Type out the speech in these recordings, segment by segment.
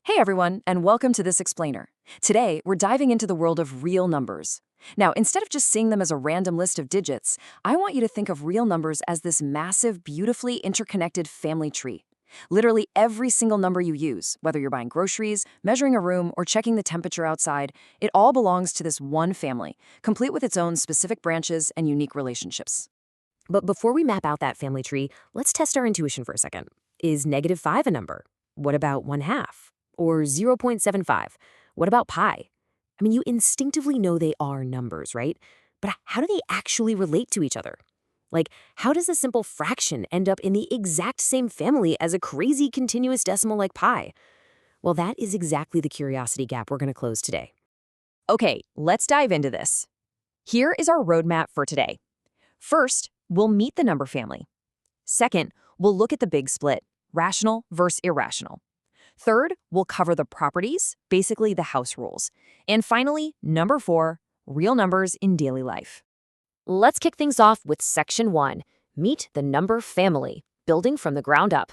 Hey everyone, and welcome to This Explainer. Today, we're diving into the world of real numbers. Now, instead of just seeing them as a random list of digits, I want you to think of real numbers as this massive, beautifully interconnected family tree. Literally every single number you use, whether you're buying groceries, measuring a room, or checking the temperature outside, it all belongs to this one family, complete with its own specific branches and unique relationships. But before we map out that family tree, let's test our intuition for a second. Is -5 a number? What about 1/2? Or 0.75? What about pi? I mean, you instinctively know they are numbers, right? But how do they actually relate to each other? Like, how does a simple fraction end up in the exact same family as a crazy continuous decimal like pi? Well, that is exactly the curiosity gap we're going to close today. Okay, let's dive into this. Here is our roadmap for today. First, we'll meet the number family. Second, we'll look at the big split, rational versus irrational. Third, we'll cover the properties, basically the house rules. And finally, number 4, real numbers in daily life. Let's kick things off with Section 1, Meet the Number Family, Building from the Ground Up.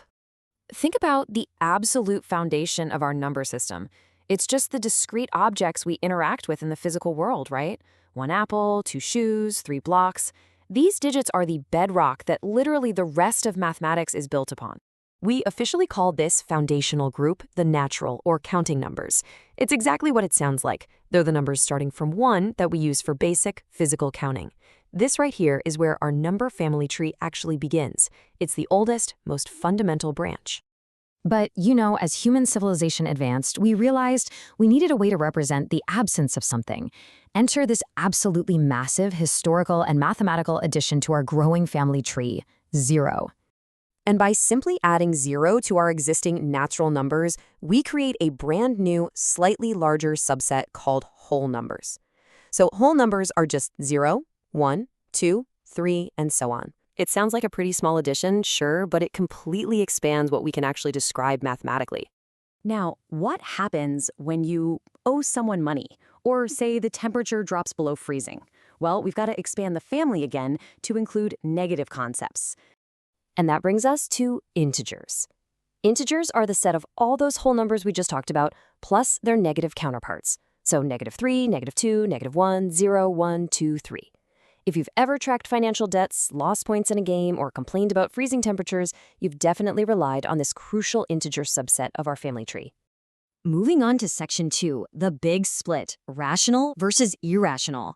Think about the absolute foundation of our number system. It's just the discrete objects we interact with in the physical world, right? 1 apple, 2 shoes, 3 blocks. These digits are the bedrock that literally the rest of mathematics is built upon. We officially call this foundational group the natural or counting numbers. It's exactly what it sounds like. They're the numbers starting from 1 that we use for basic physical counting. This right here is where our number family tree actually begins. It's the oldest, most fundamental branch. But, as human civilization advanced, we realized we needed a way to represent the absence of something. Enter this absolutely massive historical and mathematical addition to our growing family tree, 0. And by simply adding 0 to our existing natural numbers, we create a brand new, slightly larger subset called whole numbers. So whole numbers are just 0, 1, 2, 3, and so on. It sounds like a pretty small addition, sure, but it completely expands what we can actually describe mathematically. Now, what happens when you owe someone money, or say the temperature drops below freezing? Well, we've got to expand the family again to include negative concepts. And that brings us to integers. Integers are the set of all those whole numbers we just talked about, plus their negative counterparts. So -3, -2, -1, 0, 1, 2, 3. If you've ever tracked financial debts, lost points in a game, or complained about freezing temperatures, you've definitely relied on this crucial integer subset of our family tree. Moving on to Section 2, the big split, rational versus irrational.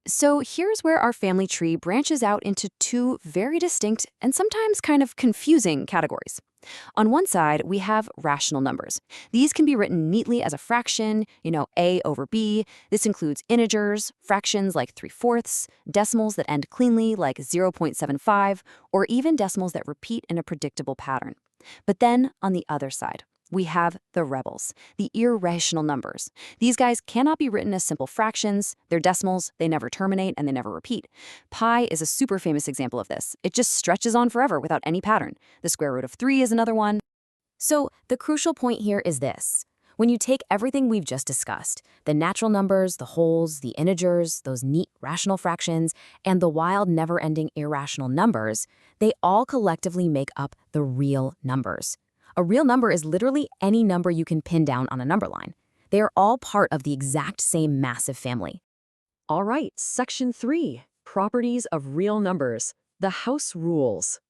So here's where our family tree branches out into 2 very distinct and sometimes kind of confusing categories. On one side, we have rational numbers. These can be written neatly as a fraction, a over b. This includes integers, fractions like 3/4, decimals that end cleanly like 0.75, or even decimals that repeat in a predictable pattern. But then, on the other side, we have the rebels, the irrational numbers. These guys cannot be written as simple fractions. They're decimals, they never terminate, and they never repeat. Pi is a super famous example of this. It just stretches on forever without any pattern. The square root of 3 is another one. So the crucial point here is this. When you take everything we've just discussed, the natural numbers, the wholes, the integers, those neat rational fractions, and the wild, never-ending irrational numbers, they all collectively make up the real numbers. A real number is literally any number you can pin down on a number line. They are all part of the exact same massive family. All right, Section 3, properties of real numbers, the house rules.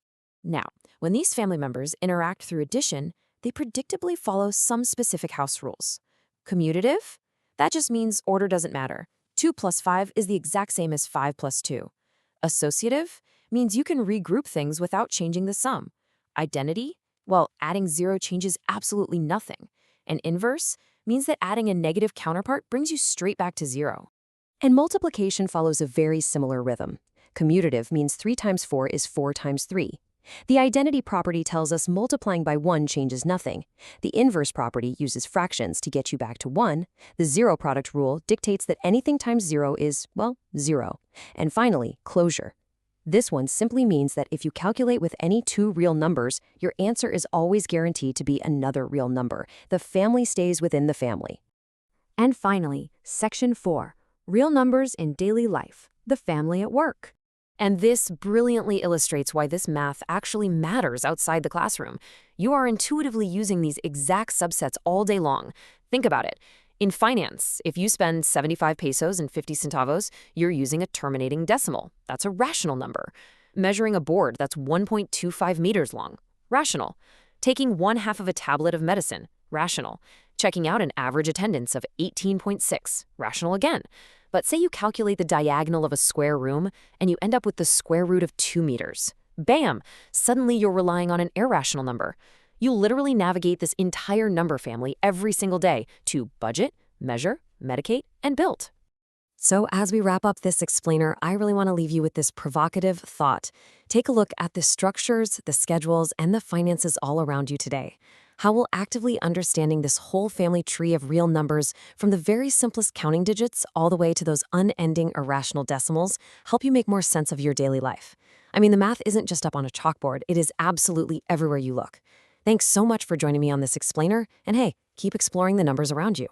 Now, when these family members interact through addition, they predictably follow some specific house rules. Commutative? That just means order doesn't matter. 2 plus 5 is the exact same as 5 plus 2. Associative means you can regroup things without changing the sum. Identity? Well, adding 0 changes absolutely nothing. And inverse means that adding a negative counterpart brings you straight back to 0. And multiplication follows a very similar rhythm. Commutative means 3 times 4 is 4 times 3. The identity property tells us multiplying by 1 changes nothing. The inverse property uses fractions to get you back to 1. The zero product rule dictates that anything times 0 is, well, 0. And finally, closure. This one simply means that if you calculate with any 2 real numbers, your answer is always guaranteed to be another real number. The family stays within the family. And finally, Section 4, real numbers in daily life, the family at work. And this brilliantly illustrates why this math actually matters outside the classroom. You are intuitively using these exact subsets all day long. Think about it. In finance, if you spend 75 pesos and 50 centavos, you're using a terminating decimal. That's a rational number. Measuring a board that's 1.25 meters long. Rational. Taking 1/2 of a tablet of medicine. Rational. Checking out an average attendance of 18.6. Rational again. But say you calculate the diagonal of a square room and you end up with the square root of 2 meters. Bam! Suddenly you're relying on an irrational number. You'll literally navigate this entire number family every single day to budget, measure, medicate, and build. So as we wrap up this explainer, I really want to leave you with this provocative thought. Take a look at the structures, the schedules, and the finances all around you today. How will actively understanding this whole family tree of real numbers, from the very simplest counting digits all the way to those unending irrational decimals, help you make more sense of your daily life? I mean, the math isn't just up on a chalkboard, it is absolutely everywhere you look. Thanks so much for joining me on this explainer, and hey, keep exploring the numbers around you.